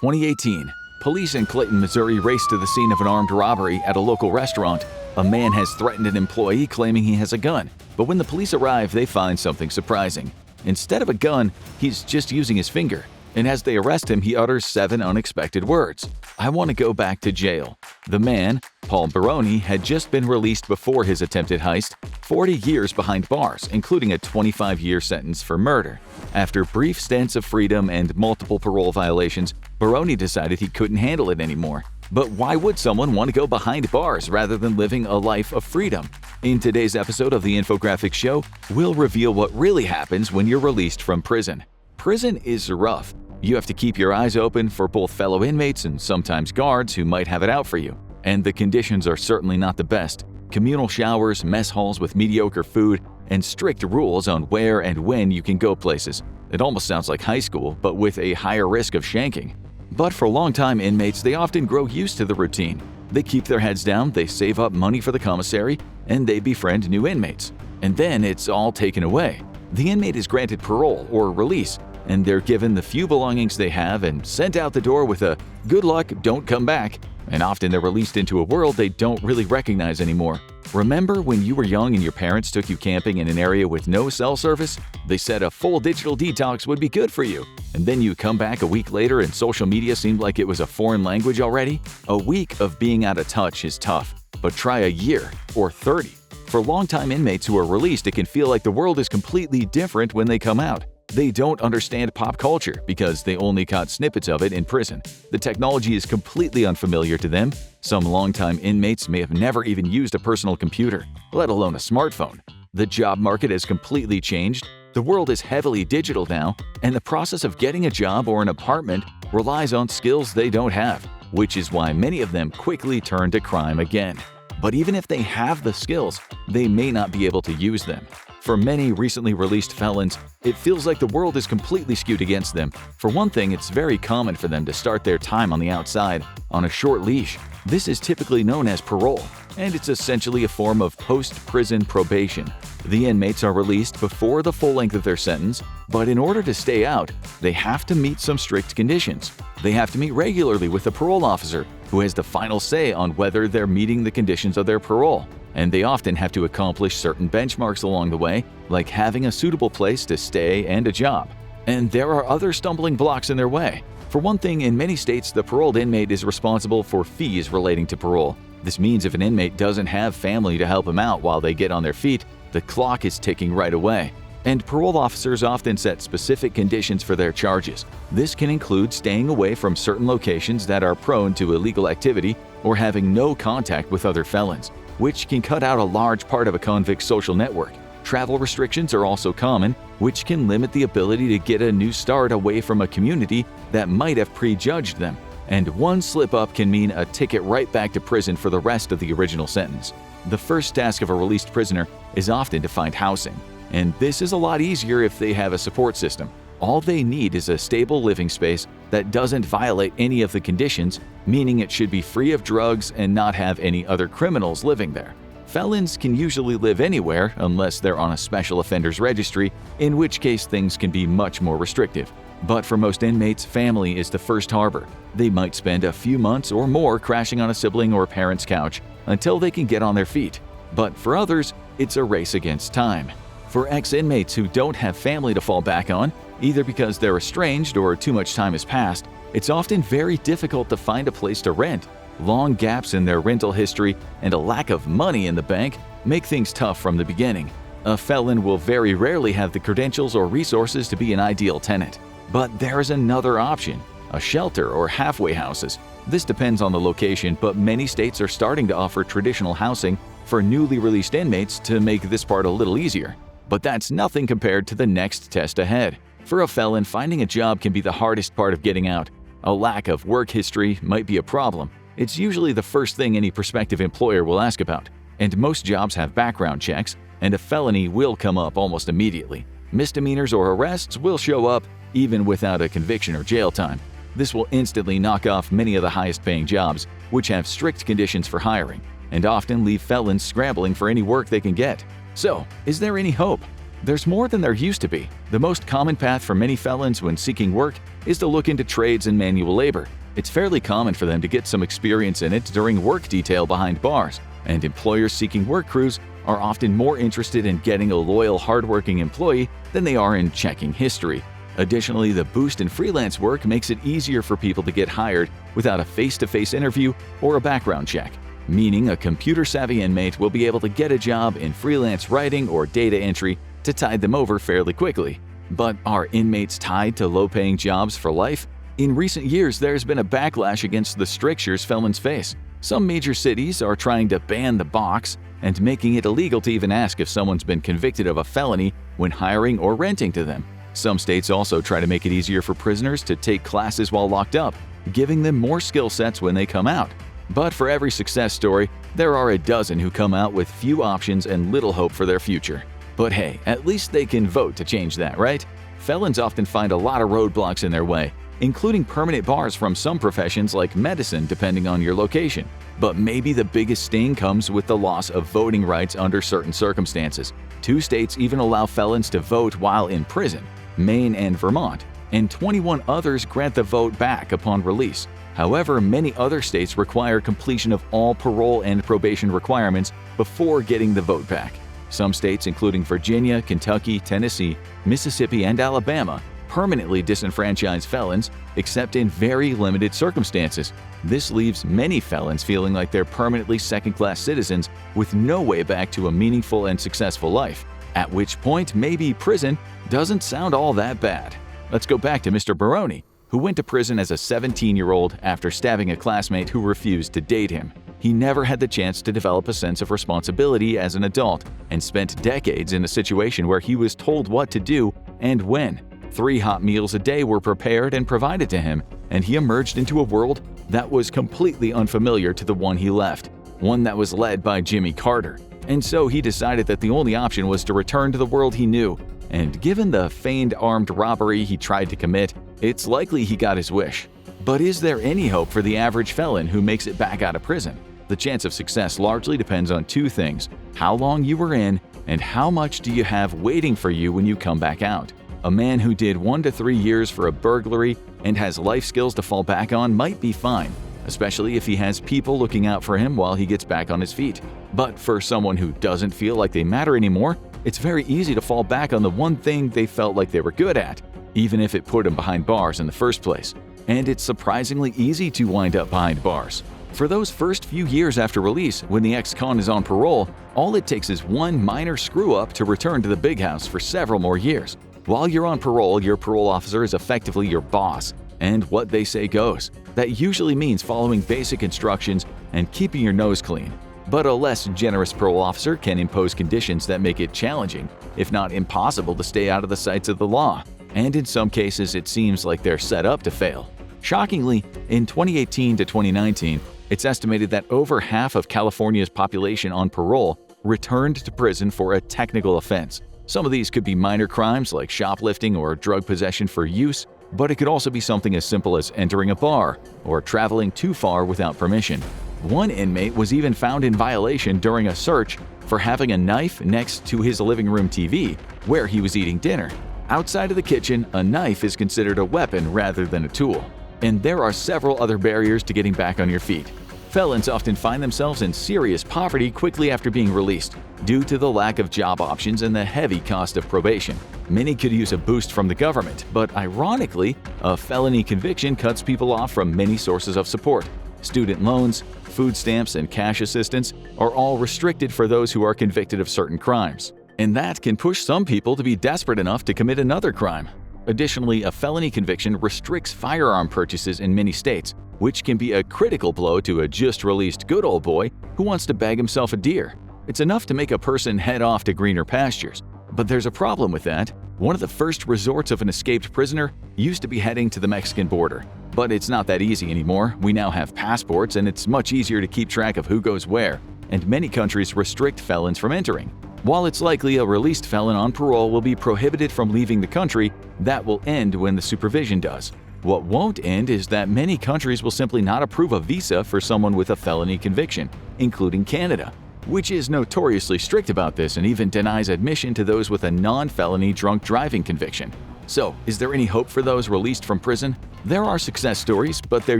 2018. Police in Clayton, Missouri race to the scene of an armed robbery at a local restaurant. A man has threatened an employee claiming he has a gun, but when the police arrive, they find something surprising. Instead of a gun, he's just using his finger. And as they arrest him, he utters 7 unexpected words. "I want to go back to jail." The man, Paul Baroni, had just been released before his attempted heist, 40 years behind bars, including a 25-year sentence for murder. After brief stints of freedom and multiple parole violations, Baroni decided he couldn't handle it anymore. But why would someone want to go behind bars rather than living a life of freedom? In today's episode of the Infographics Show, we'll reveal what really happens when you're released from prison. Prison is rough. You have to keep your eyes open for both fellow inmates and sometimes guards who might have it out for you. And the conditions are certainly not the best. Communal showers, mess halls with mediocre food, and strict rules on where and when you can go places. It almost sounds like high school, but with a higher risk of shanking. But for long-time inmates, they often grow used to the routine. They keep their heads down, they save up money for the commissary, and they befriend new inmates. And then it's all taken away. The inmate is granted parole or release, and they're given the few belongings they have and sent out the door with a "good luck, don't come back." And often they're released into a world they don't really recognize anymore. Remember when you were young and your parents took you camping in an area with no cell service? They said a full digital detox would be good for you. And then you come back a week later and social media seemed like it was a foreign language already? A week of being out of touch is tough, but try a year or 30. For longtime inmates who are released, it can feel like the world is completely different when they come out. They don't understand pop culture because they only caught snippets of it in prison. The technology is completely unfamiliar to them. Some longtime inmates may have never even used a personal computer, let alone a smartphone. The job market has completely changed. The world is heavily digital now, and the process of getting a job or an apartment relies on skills they don't have, which is why many of them quickly turn to crime again. But even if they have the skills, they may not be able to use them. For many recently released felons, it feels like the world is completely skewed against them. For one thing, it's very common for them to start their time on the outside on a short leash. This is typically known as parole, and it's essentially a form of post-prison probation. The inmates are released before the full length of their sentence, but in order to stay out, they have to meet some strict conditions. They have to meet regularly with a parole officer who has the final say on whether they're meeting the conditions of their parole. And they often have to accomplish certain benchmarks along the way, like having a suitable place to stay and a job. And there are other stumbling blocks in their way. For one thing, in many states, the paroled inmate is responsible for fees relating to parole. This means if an inmate doesn't have family to help him out while they get on their feet, the clock is ticking right away. And parole officers often set specific conditions for their charges. This can include staying away from certain locations that are prone to illegal activity or having no contact with other felons, which can cut out a large part of a convict's social network. Travel restrictions are also common, which can limit the ability to get a new start away from a community that might have prejudged them. And one slip-up can mean a ticket right back to prison for the rest of the original sentence. The first task of a released prisoner is often to find housing, and this is a lot easier if they have a support system. All they need is a stable living space that doesn't violate any of the conditions, meaning it should be free of drugs and not have any other criminals living there. Felons can usually live anywhere unless they're on a special offenders registry, in which case things can be much more restrictive. But for most inmates, family is the first harbor. They might spend a few months or more crashing on a sibling or parent's couch until they can get on their feet. But for others, it's a race against time. For ex-inmates who don't have family to fall back on, either because they're estranged or too much time has passed, it's often very difficult to find a place to rent. Long gaps in their rental history and a lack of money in the bank make things tough from the beginning. A felon will very rarely have the credentials or resources to be an ideal tenant. But there is another option: a shelter or halfway houses. This depends on the location, but many states are starting to offer traditional housing for newly released inmates to make this part a little easier. But that's nothing compared to the next test ahead. For a felon, finding a job can be the hardest part of getting out. A lack of work history might be a problem. It's usually the first thing any prospective employer will ask about. And most jobs have background checks, and a felony will come up almost immediately. Misdemeanors or arrests will show up even without a conviction or jail time. This will instantly knock off many of the highest-paying jobs, which have strict conditions for hiring, and often leave felons scrambling for any work they can get. So, is there any hope? There's more than there used to be. The most common path for many felons when seeking work is to look into trades and manual labor. It's fairly common for them to get some experience in it during work detail behind bars, and employers seeking work crews are often more interested in getting a loyal, hardworking employee than they are in checking history. Additionally, the boost in freelance work makes it easier for people to get hired without a face-to-face interview or a background check, meaning a computer-savvy inmate will be able to get a job in freelance writing or data entry to tide them over fairly quickly. But are inmates tied to low-paying jobs for life? In recent years, there's been a backlash against the strictures felons face. Some major cities are trying to ban the box and making it illegal to even ask if someone's been convicted of a felony when hiring or renting to them. Some states also try to make it easier for prisoners to take classes while locked up, giving them more skill sets when they come out. But for every success story, there are a dozen who come out with few options and little hope for their future. But hey, at least they can vote to change that, right? Felons often find a lot of roadblocks in their way, including permanent bars from some professions like medicine depending on your location. But maybe the biggest sting comes with the loss of voting rights under certain circumstances. 2 states even allow felons to vote while in prison, Maine and Vermont, and 21 others grant the vote back upon release. However, many other states require completion of all parole and probation requirements before getting the vote back. Some states, including Virginia, Kentucky, Tennessee, Mississippi, and Alabama, permanently disenfranchise felons, except in very limited circumstances. This leaves many felons feeling like they're permanently second-class citizens with no way back to a meaningful and successful life, at which point maybe prison doesn't sound all that bad. Let's go back to Mr. Baroni, who went to prison as a 17-year-old after stabbing a classmate who refused to date him. He never had the chance to develop a sense of responsibility as an adult and spent decades in a situation where he was told what to do and when. 3 hot meals a day were prepared and provided to him, and he emerged into a world that was completely unfamiliar to the one he left, one that was led by Jimmy Carter. And so he decided that the only option was to return to the world he knew, and given the feigned armed robbery he tried to commit, it's likely he got his wish. But is there any hope for the average felon who makes it back out of prison? The chance of success largely depends on 2 things: how long you were in, and how much do you have waiting for you when you come back out. A man who did 1 to 3 years for a burglary and has life skills to fall back on might be fine, especially if he has people looking out for him while he gets back on his feet. But for someone who doesn't feel like they matter anymore, it's very easy to fall back on the one thing they felt like they were good at, even if it put them behind bars in the first place. And it's surprisingly easy to wind up behind bars. For those first few years after release, when the ex-con is on parole, all it takes is one minor screw-up to return to the big house for several more years. While you're on parole, your parole officer is effectively your boss, and what they say goes. That usually means following basic instructions and keeping your nose clean. But a less generous parole officer can impose conditions that make it challenging, if not impossible, to stay out of the sights of the law. And in some cases, it seems like they're set up to fail. Shockingly, in 2018 to 2019, it's estimated that over half of California's population on parole returned to prison for a technical offense. Some of these could be minor crimes like shoplifting or drug possession for use, but it could also be something as simple as entering a bar or traveling too far without permission. One inmate was even found in violation during a search for having a knife next to his living room TV where he was eating dinner. Outside of the kitchen, a knife is considered a weapon rather than a tool. And there are several other barriers to getting back on your feet. Felons often find themselves in serious poverty quickly after being released, due to the lack of job options and the heavy cost of probation. Many could use a boost from the government, but ironically, a felony conviction cuts people off from many sources of support. Student loans, food stamps, and cash assistance are all restricted for those who are convicted of certain crimes. And that can push some people to be desperate enough to commit another crime. Additionally, a felony conviction restricts firearm purchases in many states, which can be a critical blow to a just-released good old boy who wants to bag himself a deer. It's enough to make a person head off to greener pastures. But there's a problem with that. One of the first resorts of an escaped prisoner used to be heading to the Mexican border. But it's not that easy anymore. We now have passports, and it's much easier to keep track of who goes where, and many countries restrict felons from entering. While it's likely a released felon on parole will be prohibited from leaving the country, that will end when the supervision does. What won't end is that many countries will simply not approve a visa for someone with a felony conviction, including Canada. which is notoriously strict about this and even denies admission to those with a non-felony drunk driving conviction. So, is there any hope for those released from prison? There are success stories, but they're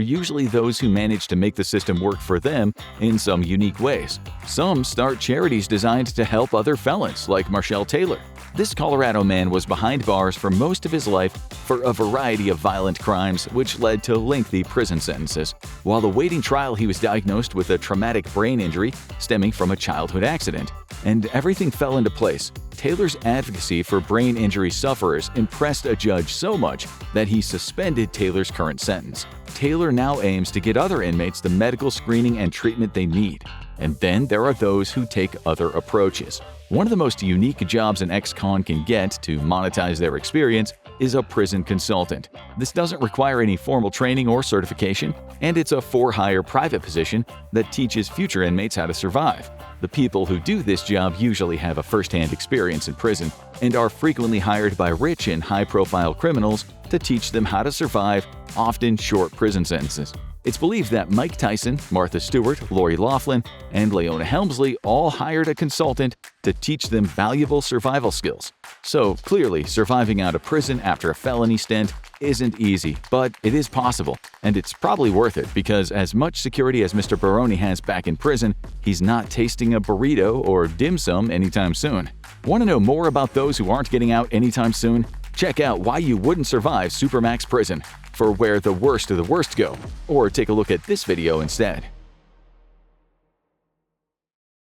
usually those who manage to make the system work for them in some unique ways. Some start charities designed to help other felons, like Marshall Taylor. This Colorado man was behind bars for most of his life for a variety of violent crimes, which led to lengthy prison sentences. While awaiting trial, he was diagnosed with a traumatic brain injury stemming from a childhood accident. And everything fell into place. Taylor's advocacy for brain injury sufferers impressed a judge so much that he suspended Taylor's current sentence. Taylor now aims to get other inmates the medical screening and treatment they need. And then there are those who take other approaches. One of the most unique jobs an ex-con can get to monetize their experience is a prison consultant. This doesn't require any formal training or certification, and it's a for-hire private position that teaches future inmates how to survive. The people who do this job usually have a first-hand experience in prison and are frequently hired by rich and high-profile criminals to teach them how to survive often short prison sentences. It's believed that Mike Tyson, Martha Stewart, Lori Loughlin, and Leona Helmsley all hired a consultant to teach them valuable survival skills. So clearly, surviving out of prison after a felony stint isn't easy, but it is possible, and it's probably worth it because as much security as Mr. Baroni has back in prison, he's not tasting a burrito or dim sum anytime soon. Want to know more about those who aren't getting out anytime soon? Check out why you wouldn't survive Supermax prison for where the worst of the worst go, or take a look at this video instead.